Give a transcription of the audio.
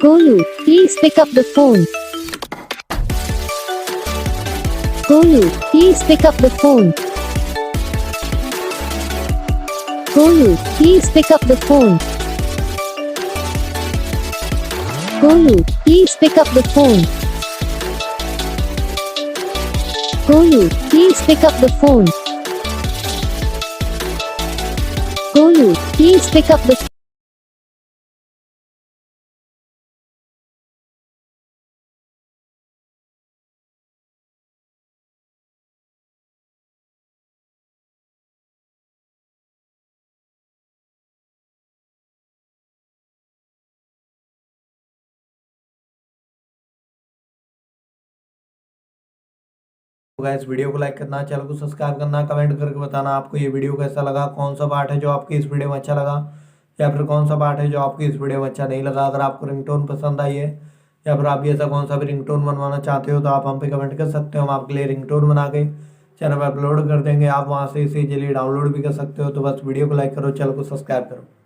Golu, please pick up the phone. Golu, please pick up the phone. Golu, please pick up the phone. Golu, please pick up the phone. Golu, please pick up the phone. Golu, please pick up the guys video को like करना, channel को subscribe करना, comment करके बताना आपको ये video कैसा लगा, कौन सा पार्ट है जो आपकी इस वीडियो में अच्छा लगा या फिर कौन सा पार्ट है जो आपकी इस वीडियो में अच्छा नहीं लगा। अगर आपको रिंगटोन पसंद आई है या फिर आप भी ऐसा कौन सा भी रिंगटोन बनवाना चाहते हो तो आप हम पे कमेंट कर सकते हो। हम आपके लिए रिंगटोन बना के चैनल पर अपलोड कर देंगे, आप वहाँ से इसे इजीली डाउनलोड भी कर सकते हो। तो बस वीडियो को लाइक करो, चैनल को सब्सक्राइब करो।